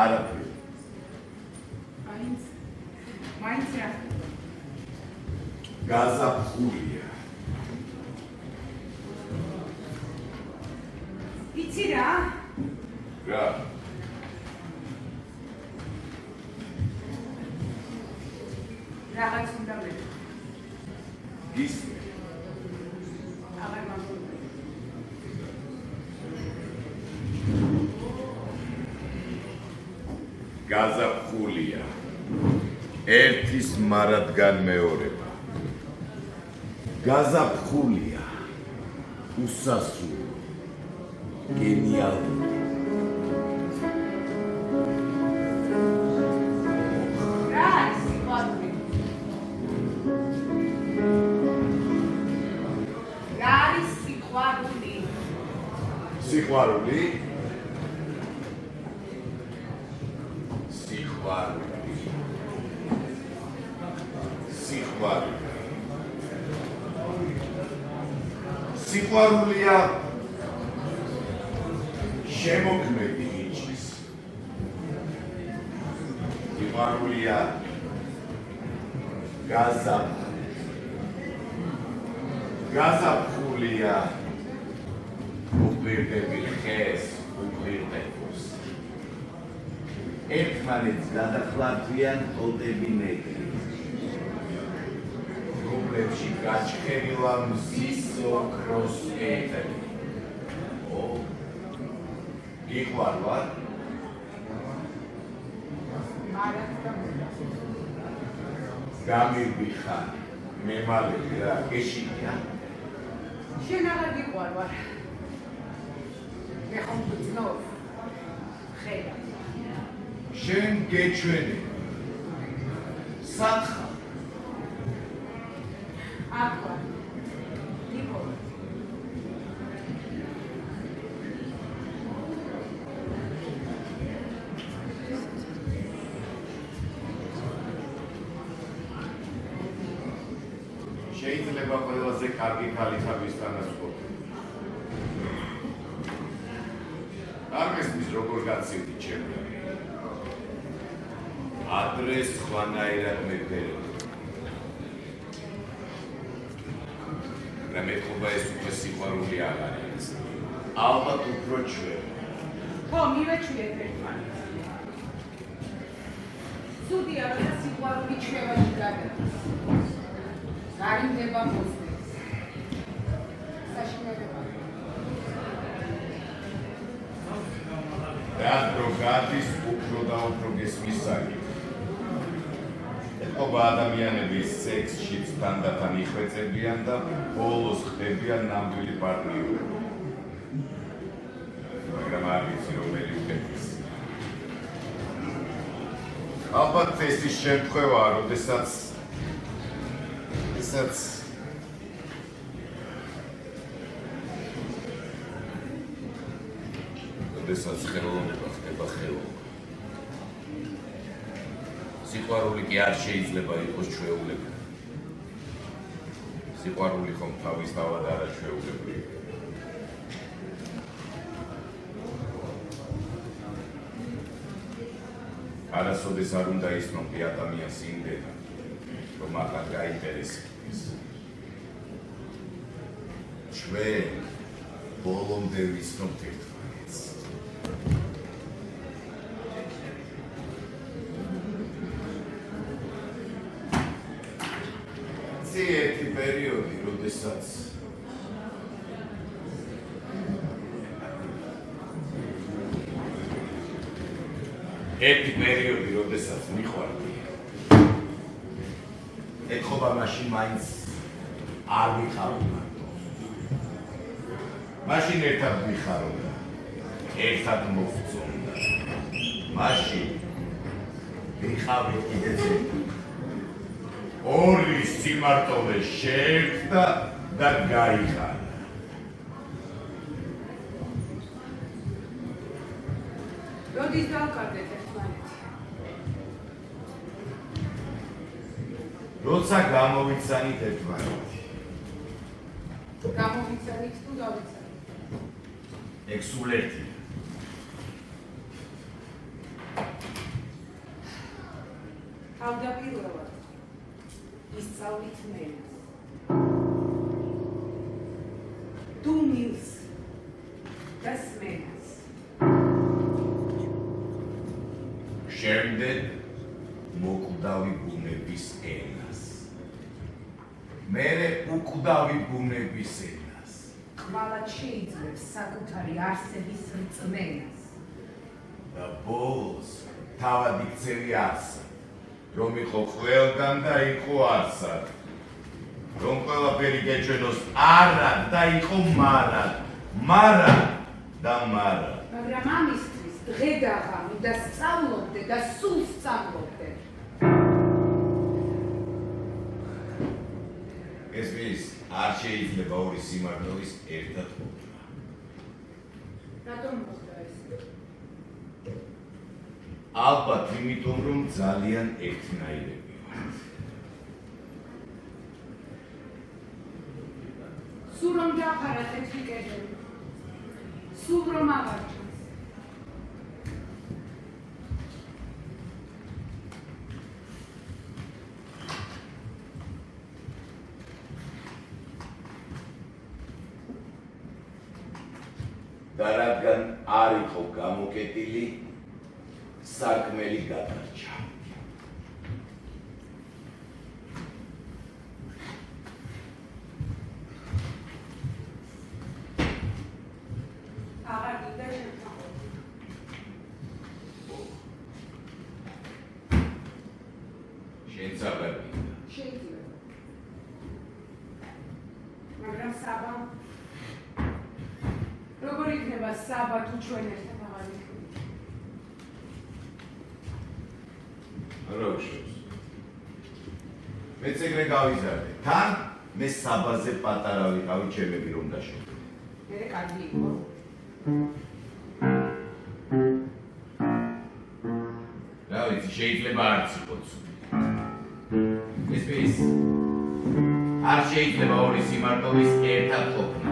არაფერი. მაინც რა. გაზაფხულია. იცი რა? რა? რაღაც უნდა მე. გისმე. აღარ მაგობრე. გაზაფხულია. ერთის მარადგან მეორება. გაზაფხულია. უსასრულო. გენიალური. სიყვარული სიყვარულია შემოქმედი იჭის სიყვარულია გაზაფხულია უყვირდები ხეს, უყვირდებს. ერთმანეთს გადახლავდიან ტოტები ნეგრი. რომლებში გაჩხერილა მზის ოქროს ეთერი. გიყვარვარ? გამირბიხარ, მემალები რა, გეშინია? შენ აღარ გიყვარვარ. მე ხომ გძნობ ხედა შენ გეჩვენე სათხა აკვა ნიკო შეიძლება ყველაზე კარგი ქალისაგისთანაც ყოფილიყო არგესმის როგორ გაცივდი ჩემი ადრეს ხვანაირად მეფერდი რა მეთქობა ეს უკვე სიყვარული აღარ არის ალბათ უფრო ჩვენ ხო მივეჩვიეთ ერთმანეთს სუდია რომ სიყვარული ჩვევაში გადადის გარიმდება მოსდევს საშინელება დრო გადის უფრო და უფრო გესმის საკითხი. ეთყობა ადამიანების სექსშიც თანდათან იხვეწებიან და ბოლოს ხდებიან ნამდვილი პარტნიორები. მაგრამ არ ვიცი რომელი უკეთესი. ალბათ ეს ის შემთხვევაა, როდესაც ხელოვნება ხდება ხელოვნება. სიყვარული კი არ შეიძლება იყოს ჩვეულებრივი. სიყვარული ხომ თავისთავად არა ჩვეულებრივი. არასოდეს არ უნდა ისნობდი ადამიანს იმდენად, რომ აღარ გაინტერესებს. ჩვენ ბოლომდე ვიცნობთ ერთმანეთს. ერთი პერიოდი, როდესაც მიყვარდი. ეთყობა მაშინ მაინც არ ვიყავი მარტო. მაშინ ერთად ვიხარობდა. ერთად მოვწონდა. მაშინ ვიყავი კიდეც ერთად. ორი სიმარტოვე შეერთდა და გაიხარა. როდის დავკარგეთ ერთმანეთი? როცა გამოვიცანით ერთმანეთი. გამოვიცანით თუ დავიცანით? ეგ სულ ერთი. თავდაპირველად ისწავლით მენას. თუ მილს და სმენას. შემდეგ მოკვდავი ბუნების ენას. მერე უკვდავი ბუნების ენას. ყვალად შეიძლებს საკუთარი არსების რწმენას. და ბოლოს თავად იქცევი არსად, რომ იყო ყველგან და იყო არსად. რომ ყველაფერი გეჩვენოს არად და იყო მარად, მარად და მარად. მაგრამ ამისთვის დღე დაღამი და სწავლობდე და სულ სწავლობდე. ეს ის არ შეიძლება ორი სიმართლის ერთად ყოფნა. რატომ მოხდა ეს? ალბათ იმიტომ, რომ ძალიან ერთნაირები ვართ. სულ რომ დაყარა თეთრი კედელი. სულ რომ აღარჩენს. და რადგან არ იყო გამოკეტილი, სარკმელი გადარჩა. აღარ გინდა შევთანხმდეთ. შენც აღარ გინდა. შეიძლება. მაგრამ საბა როგორ იქნება საბა თუ ჩვენ ერთად აღარ ვიქნებით? რა უშავს? მეც ეგრე გავიზარდე. თან მე საბაზე პატარა ვიყავი, ჩემები რომ დაშოქე. მე კარგი იყო. რა ვიცი, შეიძლება არც იყოს. ეს არ შეიძლება ორი სიმართლის ერთად ყოფნა.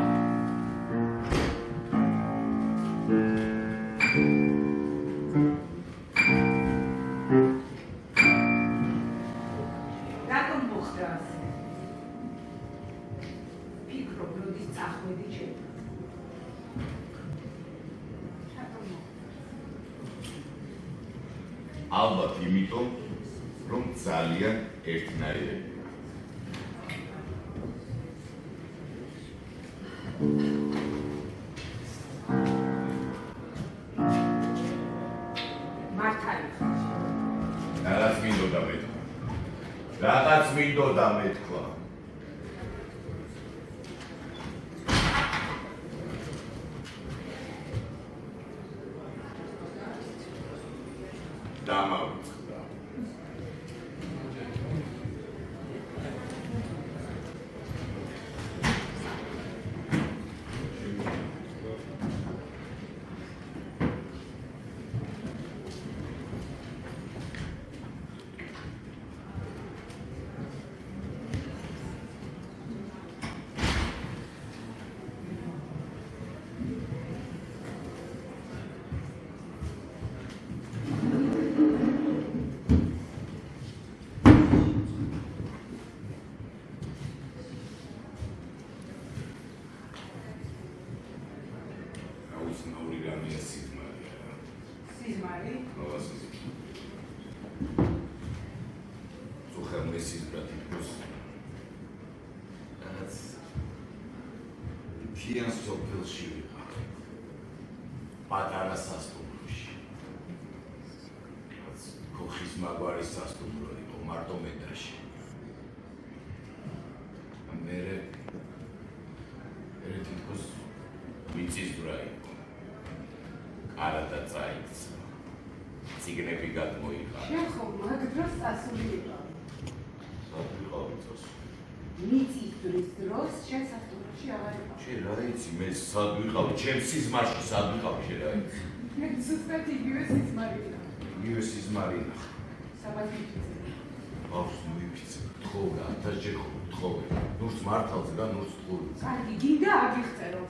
რატომ მოხდა ასე? ფიქრობ, როდის წახვედი ჩემ. რატომ მოხდა? ალბათ იმიტომ, რომ ძალიან ერთნაირები. მართალი ხარ. რაღაც მინდოდა მეთქვა. რაღაც მინდოდა მეთქვა. დამავიწყდა. აუცნაური რამეა სიზმარია. სიზმარი? სუხელმე სიზმრად იყოს. რაღაც მთიან სოფელში ვიყავ. პატარა სასტუმროში. რაღაც ქოხის მაგვარი სასტუმრო იყო მარტო მეტრში. მერე თითქოს მიწისძვრა იყო. კარადა წაიქცა. ციგნები გადმოიღა. შენ ხომ მაგ დროს სასული იყო. სად ვიყავი წას? მიწისძვრის დროს შენ სასტუმროში აღარ იყო. შენ რა იცი მე სად ვიყავი? ჩემ სიზმარში სად ვიყავი შენ რა იცი? მე ზუსტად იგივე სიზმარი იყო. იგივე სიზმარი ნახ. საბაზი. ბავშვს მოიფიცე. თხოვდა, 1000 ჯერ თხოვე. ნურს მართალზე და ნურს თხოვე. კარგი, გინდა აგიხწერო.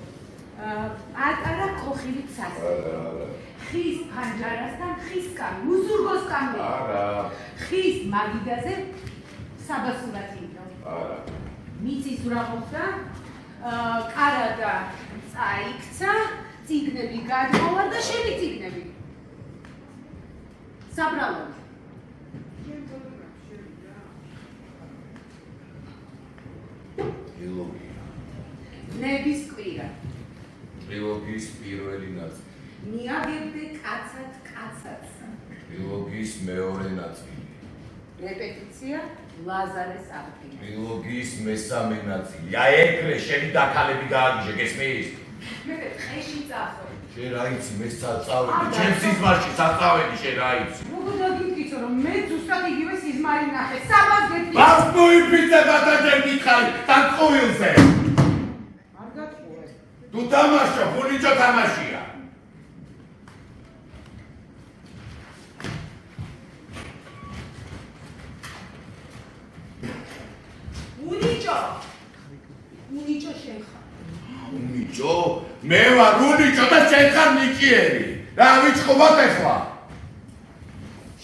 პატარა ქოხივით სასწავლო. არა. ხის ფანჯარასთან ხისკან, უზურგოსკანვე. არა. ხის მაგიდაზე საბასურად იმდო. არა. მიწის რა მოხდა? კარადა წაიქცა, წიგნები გადმოვა და შენი წიგნები. საბრალოდ. ტრილოგია. ნების კვირა. ტრილოგიის პირველი ნაწილი. მიაგებდე კაცად კაცადს. ტრილოგიის მეორე ნაწილი. რეპეტიცია ლაზარეს აღდგენა. ტრილოგიის მესამე ნაწილი. აი ეგრე შენი დაქალები გააგიჟე, გესმის? მე ხეში წახო. შენ რა იცი, მე საწავედი, ჩემ სიზმარში საწავედი, შენ რა იცი? როგორ დაგიქიცო რომ მე ზუსტად იგივე სიზმარი ნახე. საბას გეტყვი. მას მოიფიცე ბატონჯერ გითხარი, თანხუილზე. არ გაწყვე. თუ თამაშო, ფუნიჭო თამაშია. უნიჭო შენ ხარ. უნიჭო? მე ვარ უნიჭო და შენ ხარ ნიჭიერი. რა ვიწყობოთ ახლა?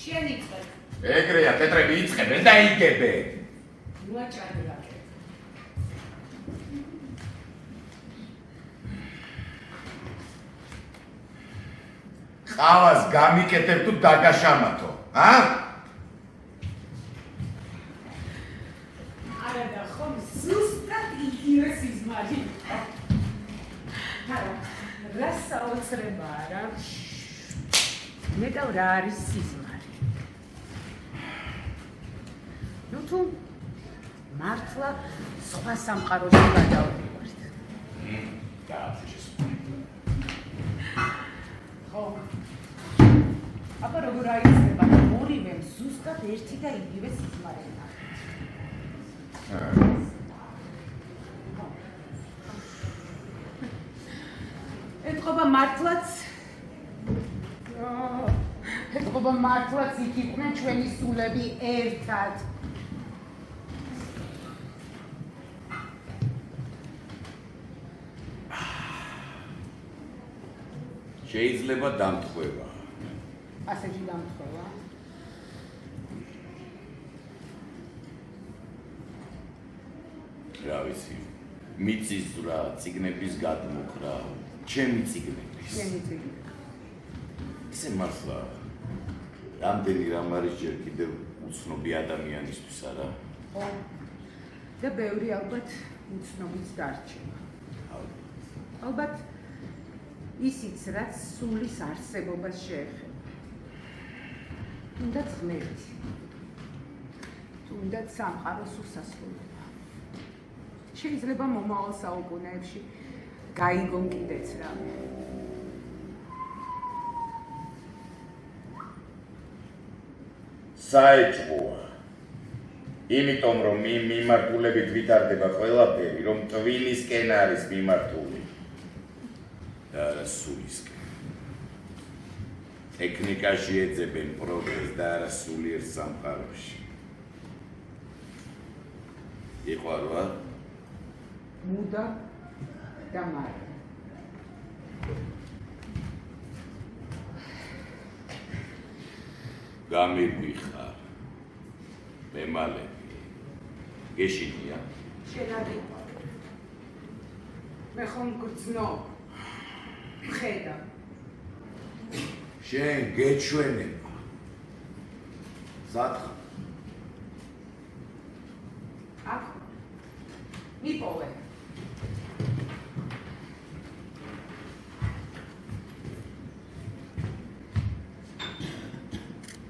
შენ იწყებ. ეგრეა, პეტრები იწყებენ და იგებენ. მოაჭარბე რაკე. ყავას გამიკეთებ თუ დაგაშამათო, ა? არა და ხომ ზუსტად იგივე სიზმარი. არა, რა საოცრებაა რა. მეტად რა არის სიზმარი. ნუ თუ მართლა სხვა სამყაროში გადავდივართ. გააფიშეს. ხო. აბა როგორ აიცნება რომ ორივე ზუსტად ერთი და იგივე სიზმარი აქვს. ეთყობა მართლაც იქ იყვნენ ჩვენი სულები ერთად. შეიძლება დამთხევა. ასეთი დამთხევა. რა ვიცი, მიწის ზრა, ციგნების გადმოხრა, ჩემი ციგნების. შენი წიგნი. ისე მართლა რამდენი რამ არის ჯერ კიდევ უცნობი ადამიანისთვის, არა? ხო. და ბევრი ალბათ უცნობიც დარჩება. ალბათ ისიც რაც სულის არსებობას შეეხება. თუნდაც ღმერთი. თუნდაც სამყაროს უსასრულობა. შეიძლება მომავალ საუკუნეებში გაიგონ კიდეც რამე. საეჭვოა. იმიტომ რომ მიმართულებით ვითარდება ყველაფერი, რომ ტვინისკენ არის მიმართული. და არა სულისკენ. ტექნიკაში ეძებენ პროგრესს და არა სულიერ სამყაროში. იყო რა? მუდა და მარა. გამიგვიხარ. მემალები. გეშინია? შენ არ იყავ. მე ხომ გრძნობ. ხედა. შენ გეჩვენება. სათხ. აქ. მიპოვე.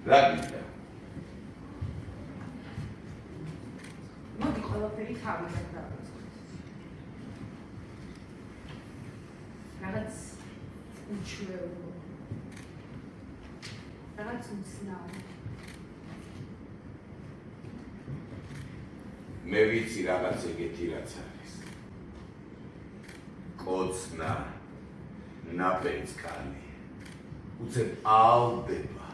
რა გინდა? მოდი ყველაფერი თავიდან დავიწყოთ. რაღაც უჩვეულო. რაღაც უცნაური. მე ვიცი რაღაც ეგეთი რაც არის. კოცნა, ნაპენცკალი. უცებ ალდება.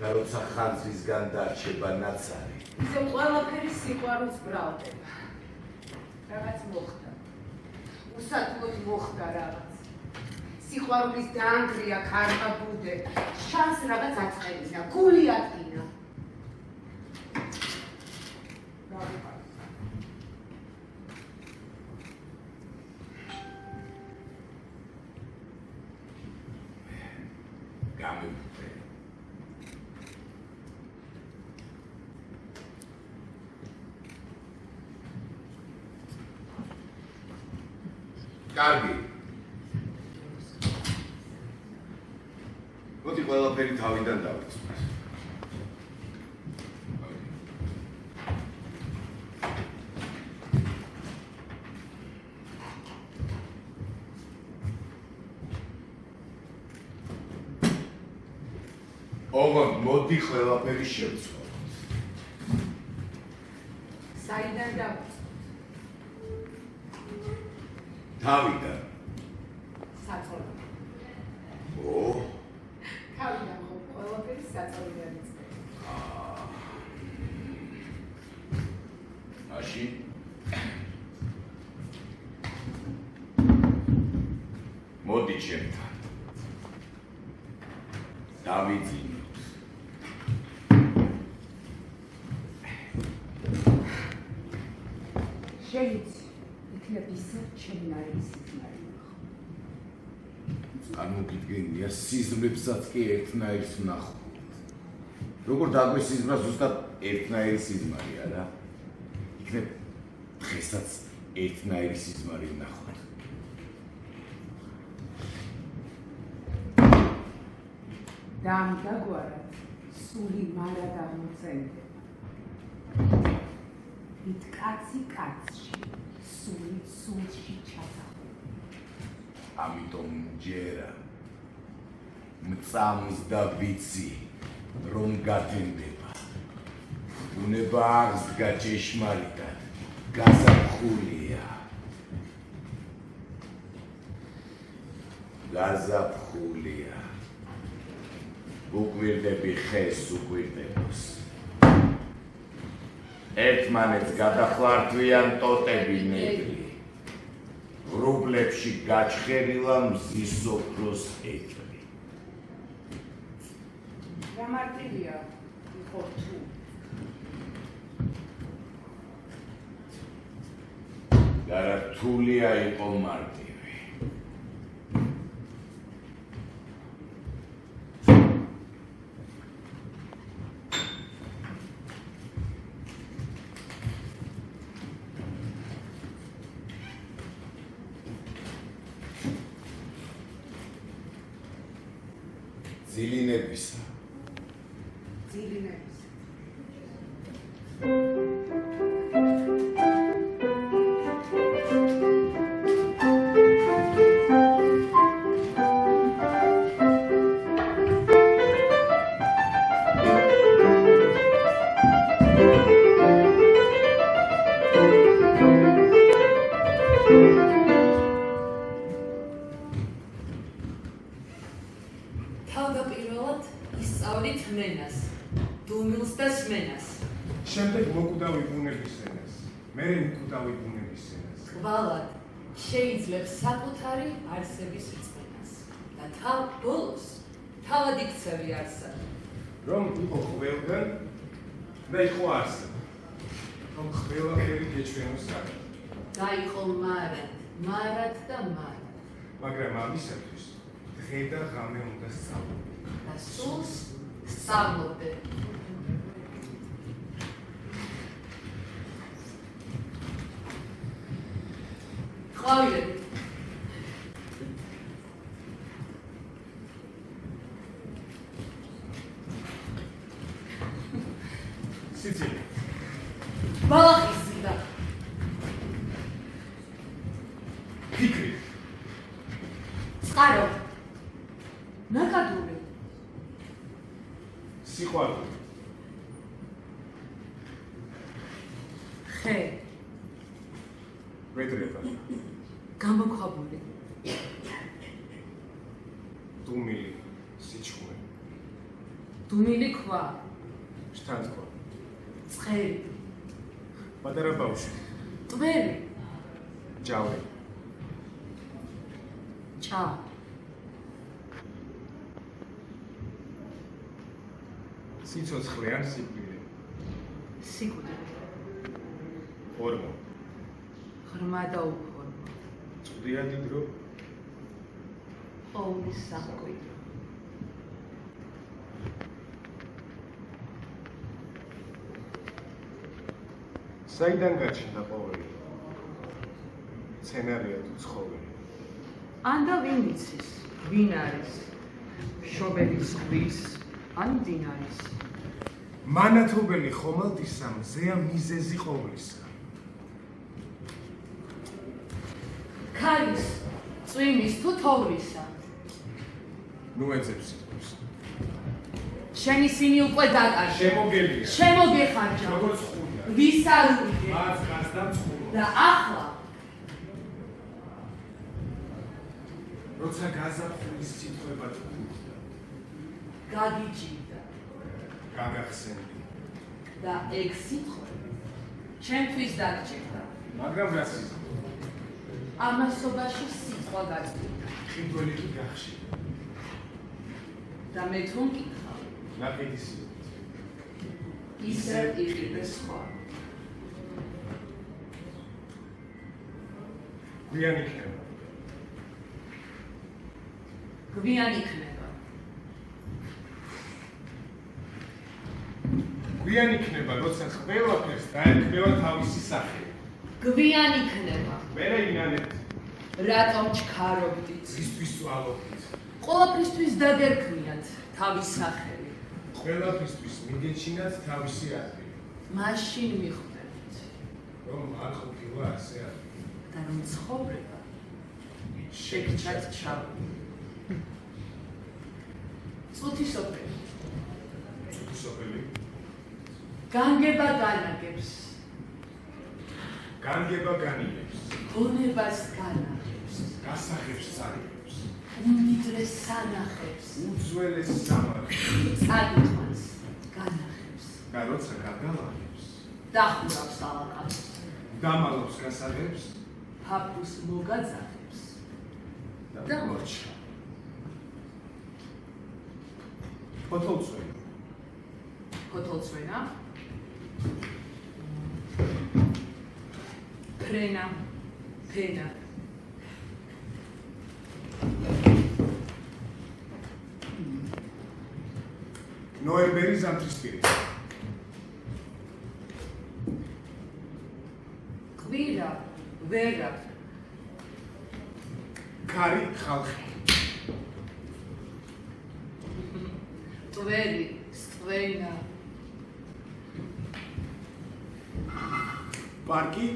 და როცა ხანძრისგან დარჩება ნაცარი. ისე ყველაფერი სიყვარულს ბრალდება. რაღაც მოხდა. უსათმოდ მოხდა რაღაც. სიყვარულის დაანგრია ქარმა ბუდე, შანს რაღაც აწყებინა, გული ადგინა. გამივხვდი. კარგი. მოდი ყველაფერი თავიდან დავიწყოთ. ოღონდ მოდი ყველაფერი შევცვალოთ. საიდან დავიწყოთ? თავიდან. საწოლი. ო, თავიდან ხო ყველაფერი საწოლიდან იწყება. მაშინ მოდი ჩემთან. დავიძინოთ. შეიძლება იქნებ ისე ჩემნარი სიზმარი. წარმოგიდგენია სიზმრებსაც კი ერთნაირს ვნახოთ. როგორ დაგვესიზმრა ზუსტად ერთნაირი სიზმარი არა? იქნებ დღესაც ერთნაირი სიზმარი ვნახოთ. დამდაგვარად სული მარა აღმოცენდება. ვით კაცი კაცში, სული სულში ჩასახურდა. ამიტომ ჯერა მწამს და ვიცი რომ გათენდება. უნება აღსდგა ჭეშმარიტად, გაზაფხულია. გაზაფხულია. უკვირდები ხეს უკვირდებს. ერთმანეთს გადახლართვიან ტოტები ნედლი. ღრუბლებში გაჩხერილა მზის ოქროს ეტლი. რა მარტივია იყო თუ. და რა რთულია იყო მარტივი. ძილინებისა. ძილინებისა. თავდაპირველად ისწავლით მენას, დუმილს და სმენას. შემდეგ მოკვდავი ბუნების ენას, მერე მკვდავი ბუნების ენას. კვალად შეიძლება საკუთარი არსების რწმენას და თავ ბოლოს თავად იქცევი არსად. რომ იყო ყველგან და იყო არსად. რომ ყველაფერი გეჩვენოს საკ. გაიყო მარად და მარად. მაგრამ ამისათვის დღე და ღამე უნდა სწავლობდე. და სულს სწავლობდე. ყვავილები. სიცილი. ბალახის ზიდა. ფიქრი. წყარო. ნაკადული. სიყვარული. ხე. ვედრება. გამოქვაბული. დუმილი. სიჩქარე. დუმილი ქვა. შთანთქვა. წყერი. პატარა ბავშვი. ტვერი. ჯავრი. ჩა. სიცოცხლე ან სიკვდილი. სიკვდილი. ფორმა. ღრმა და უფორმო. წვდია დიდ დრო. ყოვლის სამკვიდრო. საიდან გაჩნდა ყოველი? სცენარია თუ ცხოველი? ანდა ვინ იცის, ვინ არის? შობელი ზღვის ან მდინარის. მანათობელი ხომალდისა მზეა მიზეზი ყოვლისა. ქალის, წვიმის თუ თოვლისა. ნუ ეძებს სიტყვებს. შენი სინი უკვე დაკარგა. შემოგელია. შემოგეხარჯა. როგორც ხურდა. ვისარუგე. მას გასდა მცხურო. და ახლა როცა გაზაფხულის სიტყვება თქუდა. გაგიჭირდა გაგახსენდი. და ეგ სიტყვები ჩემთვის დაგჭირდა. მაგრამ რაც ის ამასობაში სიტყვა გაწყდა. ხიბველი კი გახშირდა. და მე თუ მკითხავ, ნაყიდის ისე იყიდე სხვა. გვიან იქნება. გვიან იქნება. გვიან იქნება, როცა ყველაფერს დაერქმევა თავისი სახე. გვიან იქნება. მერე ინანებთ. რატომ ჩქარობდით? ისთვის ვალობთ. ყველაფრისთვის დაგერქმიათ თავის სახელი. ყველაფრისთვის მიგეჩინათ თავისი ადგილი. მაშინ მიხვდებით, რომ არ ყოფილა ასე ადგილი. და რომ ცხოვრება შეგჭათ ჩავი. წუთი სოფელი. წუთი სოფელი. განგება განაგებს. განგება განიგებს. გონებას განაგებს. გასახებს წარიგებს. უმდიდრეს სანახებს. უძველეს სამართლს. წარიყვანს განახებს. და როცა გაგალაღებს, დახურავს ალაყებს. დამალობს გასაღებს ფაფუს მოგაძახებს. და მოჩა. ფოთოლწვენი. ფოთოლწვენა. ფრენა. ფენა. ნოემბერი ზამთრისპირი. ყვირა, ვერა. ქარი ხალხი. ტვერი, სწვენა. პარკი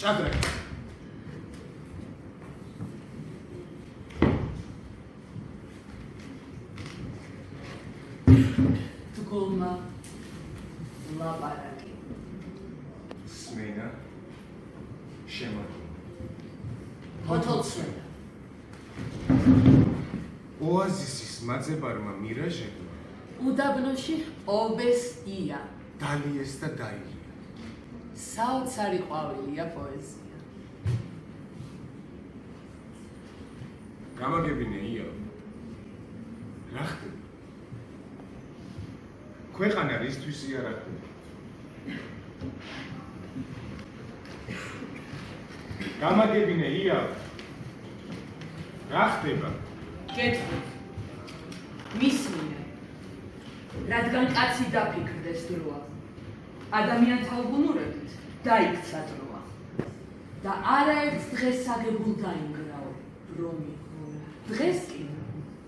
ჭადრაკი. დგომა, ლაპარაკი. სმენა შემოდი. ფოთოლწვენა. ოაზისის მაძებარმა მირაჟებმა უდაბნოში ობეს ია. დალიეს და დაილია. საოცარი ყვავილია პოეზია. გამაგებინე ია. რა ხდება? ქვეყანა რისთვის იარაღდება? გამაგებინე ია. რა ხდება? კეთილ. მისმინე. რადგან კაცი დაფიქრდეს დროა. ადამიანთა უგუნურებით დაიქცა დროა. და არაერთ დღეს აგებულ დაინგრაო, რომი. დღეს კი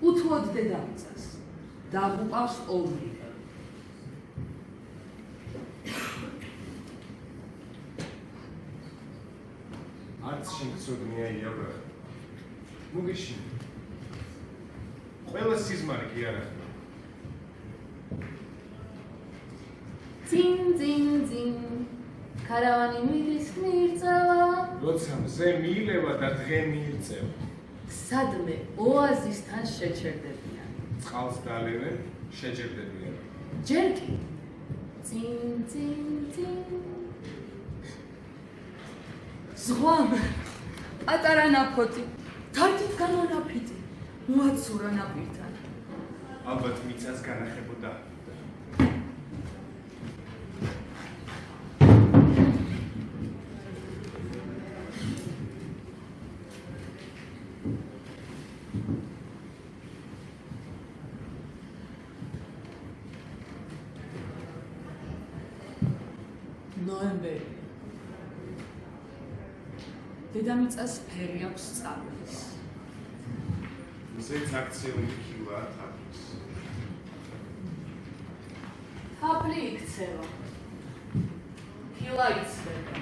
უთუოდ დედამიწას. დაღუპავს ომი. არც შეგწოდნია იავრა. მოგეშინე. ყველა სიზმარი კი არა. წინ წინ წინ ქარავანი მიდის მირწევა. როცა მზე მიილევა და დღე მიირწევა. სადმე ოაზისთან შეჩერდებიან. წყალს დალევენ, შეჯერდებიან. ჯერ კი წინ წინ წინ ზღვამ პატარა ნაფოტი თათით განანაფიტი მოაცურა ნაპირთან. ალბათ მიწას განახებოდა. ნოემბერია. დედამიწას ფერი აქვს წაბლის. მზეც აქციული ქილაა თაფლის. თაფლი იქცევა. ქილა იცვება.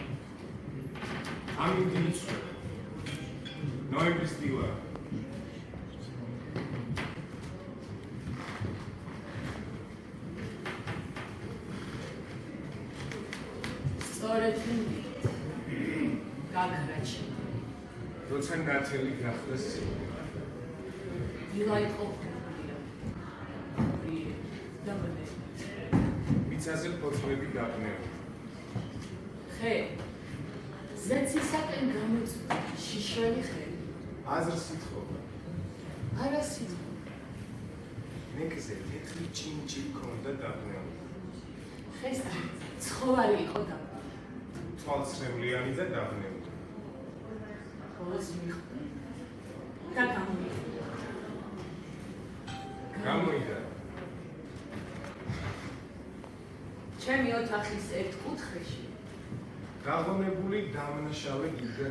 ამინდი იცვება. ნოემბრის დილა. სწორედ მივით. გაგრაჩი. როცა ნათელი გახდა სიმღერა. დილა იყო ფერია. დამნე. მიწაზე ფოთლები გაბნევა. ხე. ზეცისაკენ გამოწვია შიშველი ხე. აზრს ითხოვა. არა სიტყვა. ნეკზე თეთრი ჭინჭი ჰქონდა დაბნეული. ხეს ცხოვარი იყო და თვალცრემლიანი და დაბნეული. ხოლოს მიხვდა. და გამოვიდა. გამოიდა. ჩემი ოთახის ერთ კუთხეში გაღონებული დამნაშავე გიგა.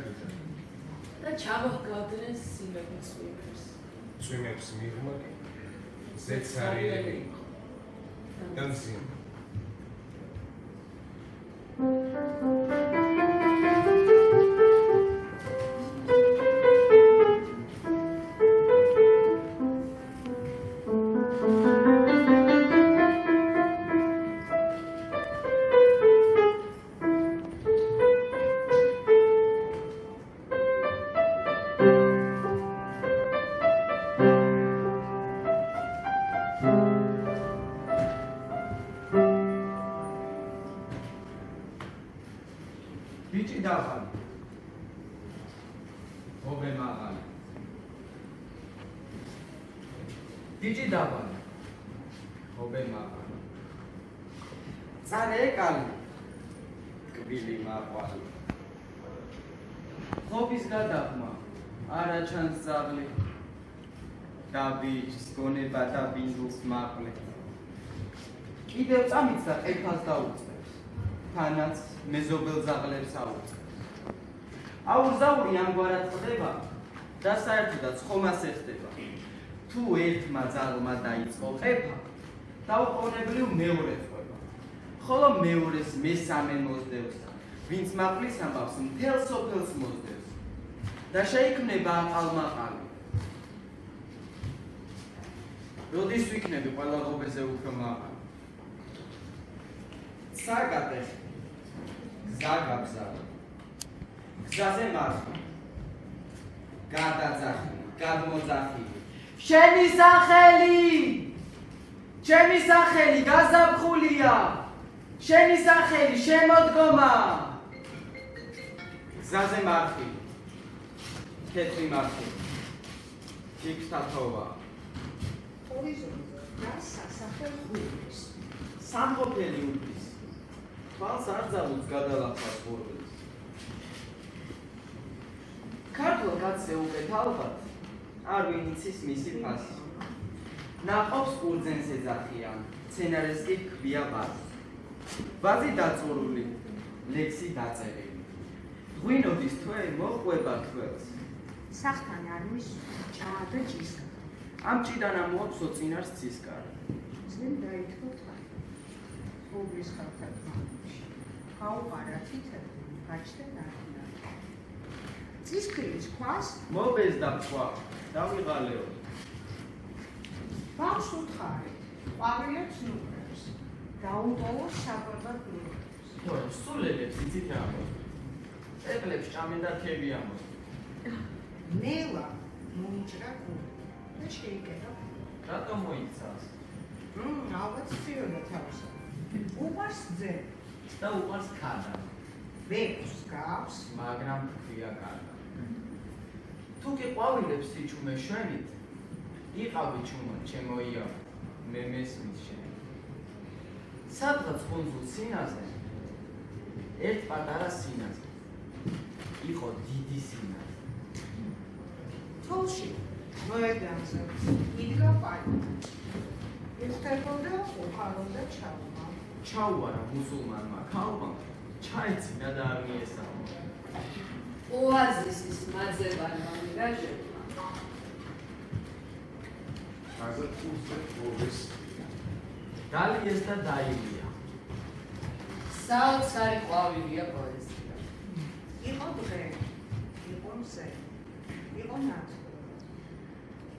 და ჩამოჰგავდნენ სიმების სვიმებს. წვიმებს მიღმა კი ზეცარიელი იყო და მძიმე. ბიჭი დაღალი ობე მაღალი ბიჭი დაღალი ობე მაღალი წარე კალი კბილი მაყვალი ხობის გადაღმა არა ჩანს ძაღლი და ბიჭს გონება და ბინდულს მაყლე კიდევ წამიც და ყეფას დაუწევს თანაც მეზობელ ძაღლებს აუწევს. აურზაური ამგვარად ხდება და საერთოდაც ხომას ეხდება. თუ ერთმა ძაღლმა დაიწყო ყეფა, დაუყოვნებლივ მეორე წყვება. ხოლო მეორეს მესამე მოსდევს, ვინც მაყლის ამბავს მთელ სოფელს მოსდევს. და შეიქმნება აყალმაყალი. როდის ვიქნები ყველა ღობეზე უფრო მაღალი? საგატეხი ზაგაბზარი გზაზე მარხი გადაძახილი გადმოძახილი შენი სახელი გაზაფხულია შენი სახელი შემოდგომა გზაზე მარხი თეთრი მარხი თიქთათოვა ჰორიზონტზე და სასახელს სამყოფელი უფლის თვალს არ ძალუց გადალახავს ბორბელს. ქართულ კაცზე უკეთ ალბათ, არ ვინ იცის მისი ფასი. ნაყოფს ყურძენს ეძახიან, მცენარეს კი ჰქვია ვაზი. ვაზი დაწურული, ლექსი დაწერილი. ღვინოდის თვე მოჰყვება თველს. სახთან არ მისვლა ჭა და ჭისკარი. ამ ჭიდან ამოაქვსო წინარს ცისკარი. ძენ დაითქო თან. უბრის ხალხად გაუყარა თითები, გაჩნდა დარგნა. ცისკრის ქვას მობეს და თქვა, დავიღალეო. ბავშვს უთხარი, ყვავილებს ნუღრებს, დაუტოვო საკვებად ნუღრებს. თორემ სულელებს იცით რა ამბობ. წეკლებს ჭამენ და თევი ამბობ. ნელა მოიჭრა გული და შეიკერა. რატომ მოიცავს? ალბათ ციროდა თავისა. უყვარს ძე და უყვარს ქადა. ვეფს გავს, მაგრამ ქვია კარგა. თუ კი ყვავილებს სიჩუმე შვენით, იყავი ჩუმო ჩემოია, მე მესმის შენ. სადღაც კუნძულ სინაზე, ერთ პატარა სინაზე, იყო დიდი სინაზე. თოლში მოედანზე იდგა პალი. ეხტებოდა უხაროდა ჩაუმა. ჩაუარა მუსულმანმა ქალმა, ჩაიცინა და არ მიესალმა. ოაზისის მაძებანმა მიგაჟებმა. გაზაფხულზე გოვის გალიეს და დაივია. საოცარი ყვავილია პოეზია. იყო დღე, იყო მზე, იყო ნაცვლი.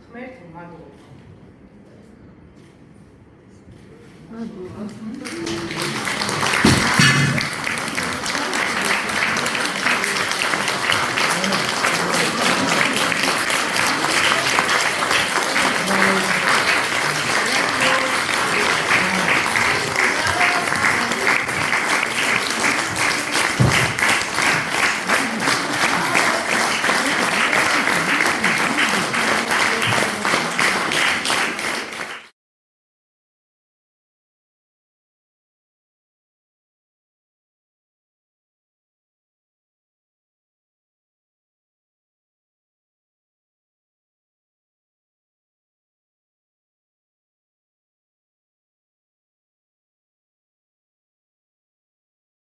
ღმერთო მადლობა. მადლობა.